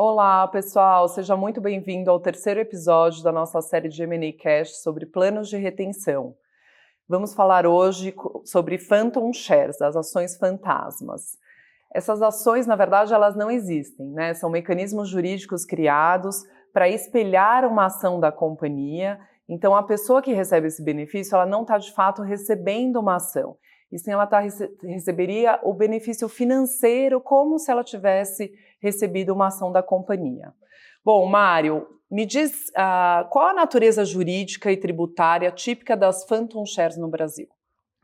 Olá, pessoal, seja muito bem-vindo ao terceiro episódio da nossa série de M&A Cash sobre planos de retenção. Vamos falar hoje sobre Phantom Shares, as ações fantasmas. Essas ações, na verdade, elas não existem, né? São mecanismos jurídicos criados para espelhar uma ação da companhia. Então, a pessoa que recebe esse benefício, ela não está de fato recebendo uma ação. E sim, ela receberia o benefício financeiro como se ela tivesse recebido uma ação da companhia. Bom, Mário, me diz qual a natureza jurídica e tributária típica das Phantom Shares no Brasil?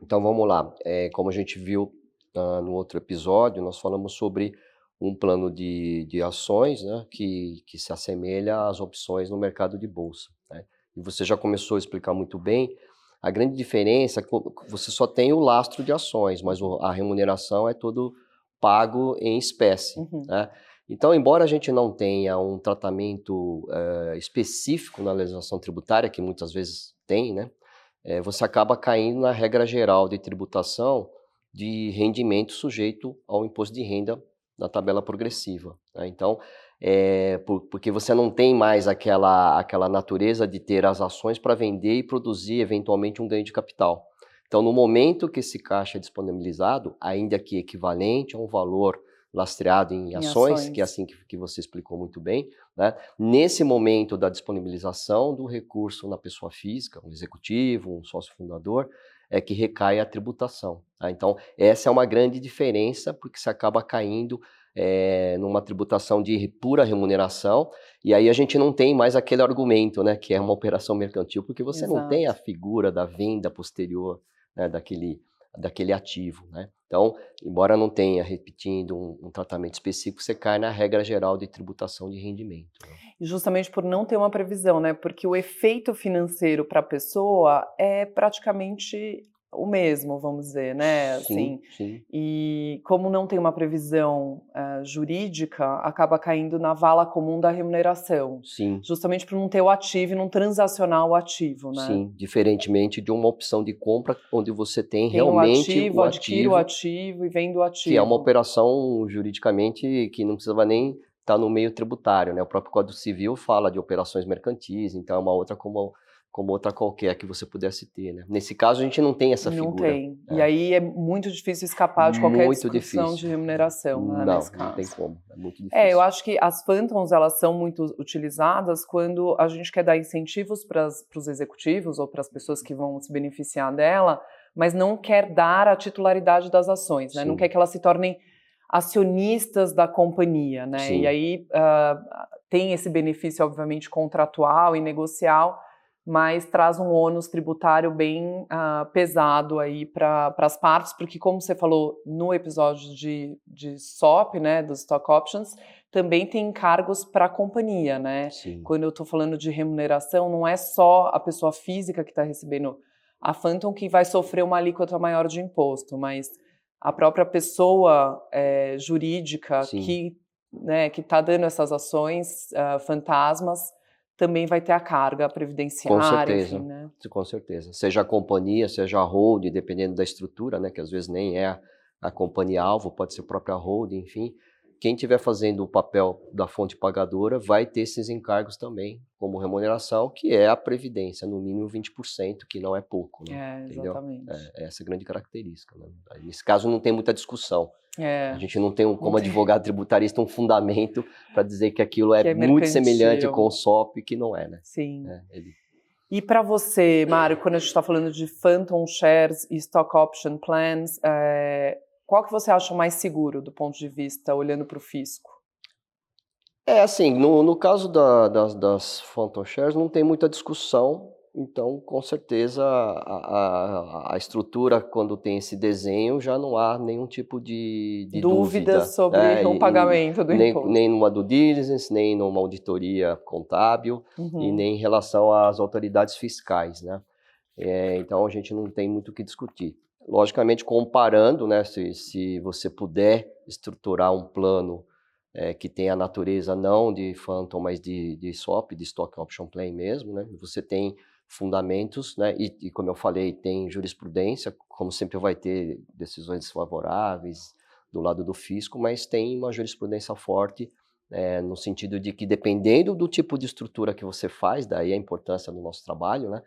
Então vamos lá. Como a gente viu no outro episódio, nós falamos sobre um plano de ações, né, que se assemelha às opções no mercado de bolsa, né? E você já começou a explicar muito bem. A grande diferença é que você só tem o lastro de ações, mas a remuneração é todo pago em espécie, né? Então, embora a gente não tenha um tratamento específico na legislação tributária, que muitas vezes tem, né? Você acaba caindo na regra geral de tributação de rendimento sujeito ao imposto de renda na tabela progressiva, né? Então, porque você não tem mais aquela natureza de ter as ações para vender e produzir eventualmente um ganho de capital. Então, no momento que esse caixa é disponibilizado, ainda que equivalente a um valor lastreado em ações, que é assim que você explicou muito bem, né? Nesse momento da disponibilização do recurso na pessoa física, um executivo, um sócio fundador, é que recai a tributação, tá? Então, essa é uma grande diferença, porque você acaba caindo numa tributação de pura remuneração, e aí a gente não tem mais aquele argumento, né, que é uma operação mercantil, porque você não tem a figura da venda posterior, né, daquele ativo, né? Então, embora não tenha, repetindo, um tratamento específico, você cai na regra geral de tributação de rendimento, né? E justamente por não ter uma previsão, né? Porque o efeito financeiro para a pessoa é praticamente o mesmo, vamos dizer, né? Assim, Sim, sim. e como não tem uma previsão jurídica, acaba caindo na vala comum da remuneração, Sim, justamente por não ter o ativo e não transacionar o ativo, né? sim, diferentemente de uma opção de compra onde você tem Tem o realmente ativo, o adquire o ativo, ativo e vende o que é uma ativo. operação juridicamente que não precisava nem estar no meio tributário, né? O próprio Código Civil fala de operações mercantis, então é uma outra como outra qualquer que você pudesse ter, né? Nesse caso a gente não tem essa Não figura, tem. E né? aí é muito difícil escapar de qualquer Muito discussão de difícil. remuneração, né, Não, nesse não tem caso. como, é muito Eu difícil. acho que as phantoms, elas são muito utilizadas quando a gente quer dar incentivos para os executivos ou para as pessoas que vão se beneficiar dela, mas não quer dar a titularidade das ações, né? Não quer Sim, que elas se tornem acionistas da companhia, né? E sim, aí tem esse benefício, obviamente, contratual e negocial, mas traz um ônus tributário bem pesado aí para as partes, porque como você falou no episódio de SOP, né, dos Stock Options, também tem encargos para a companhia, né? sim. Quando eu estou falando de remuneração, não é só a pessoa física que está recebendo a Phantom que vai sofrer uma alíquota maior de imposto, mas a própria pessoa jurídica Sim, né, que está dando essas ações fantasmas também vai ter a carga com previdenciária, enfim, certeza, né? com certeza. Seja a companhia, seja a holding, dependendo da estrutura, né, que às vezes nem é a companhia-alvo, pode ser a própria holding, enfim. Quem estiver fazendo o papel da fonte pagadora vai ter esses encargos também, como remuneração, que é a previdência, no mínimo 20%, que não é pouco, né? Entendeu? Exatamente. Essa é a grande característica, né? Aí, nesse caso não tem muita discussão. A É, gente não tem, não como tem, advogado tributarista, um fundamento para dizer que aquilo é que é muito semelhante com o mercantil, SOP, que não é, né? sim. Ele E para você, Mário, quando a gente está falando de Phantom Shares e Stock Option Plans, qual que você acha mais seguro do ponto de vista olhando para o fisco? Assim, no caso das Phantom Shares não tem muita discussão, então com certeza a estrutura, quando tem esse desenho, já não há nenhum tipo de Dúvidas dúvida, sobre o pagamento do imposto. nem numa due diligence, nem numa auditoria contábil, e Uhum. nem em relação às autoridades fiscais, né? Então a gente não tem muito o que discutir. Logicamente, comparando, né, se você puder estruturar um plano que tem a natureza não de Phantom, mas de SOP, de Stock Option Plan mesmo, né? Você tem fundamentos, né? E como eu falei, tem jurisprudência, como sempre vai ter decisões desfavoráveis do lado do fisco, mas tem uma jurisprudência forte no sentido de que dependendo do tipo de estrutura que você faz, daí a importância do nosso trabalho, né?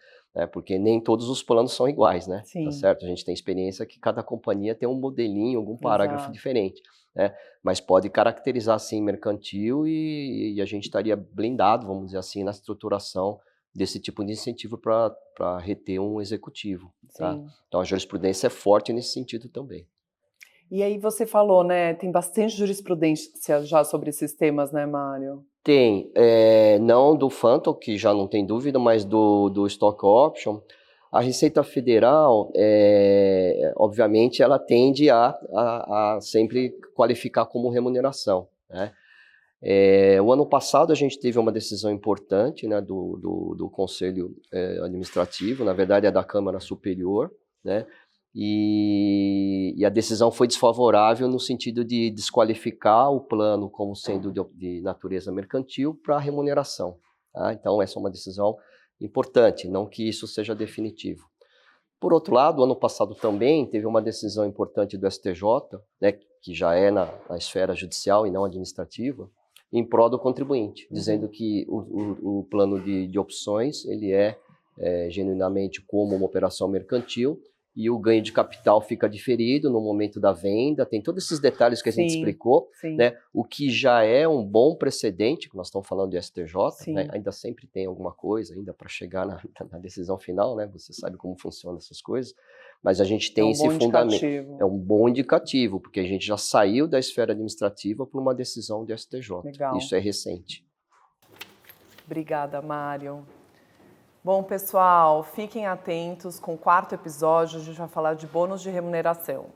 Porque nem todos os planos são iguais, né? Sim. Tá certo? A gente tem experiência que cada companhia tem um modelinho, algum parágrafo Exato. diferente, né? Mas pode caracterizar, sim, mercantil e a gente estaria blindado, vamos dizer assim, na estruturação desse tipo de incentivo para reter um executivo, tá? Sim. Então a jurisprudência é forte nesse sentido também. E aí você falou, né, tem bastante jurisprudência já sobre esses temas, né, Mário? Tem, não do Phantom, que já não tem dúvida, mas do Stock Option. A Receita Federal, obviamente, ela tende a sempre qualificar como remuneração, né? O ano passado a gente teve uma decisão importante, né, do Conselho Administrativo, na verdade é da Câmara Superior, né? E a decisão foi desfavorável no sentido de desqualificar o plano como sendo de natureza mercantil para remuneração, tá? Então essa é uma decisão importante, não que isso seja definitivo. Por outro lado, ano passado também teve uma decisão importante do STJ, né, que já é na esfera judicial e não administrativa, em prol do contribuinte, dizendo que o plano de opções ele é genuinamente como uma operação mercantil e o ganho de capital fica diferido no momento da venda, tem todos esses detalhes que a gente explicou, Sim. né, o que já é um bom precedente, que nós estamos falando de STJ, né, ainda sempre tem alguma coisa ainda para chegar na decisão final, né, você sabe como funcionam essas coisas, mas a gente tem esse fundamento. É um bom indicativo, porque a gente já saiu da esfera administrativa por uma decisão do STJ. Legal. Isso é recente. Obrigada, Mário. Bom, pessoal, fiquem atentos, com o 4º episódio a gente vai falar de bônus de remuneração.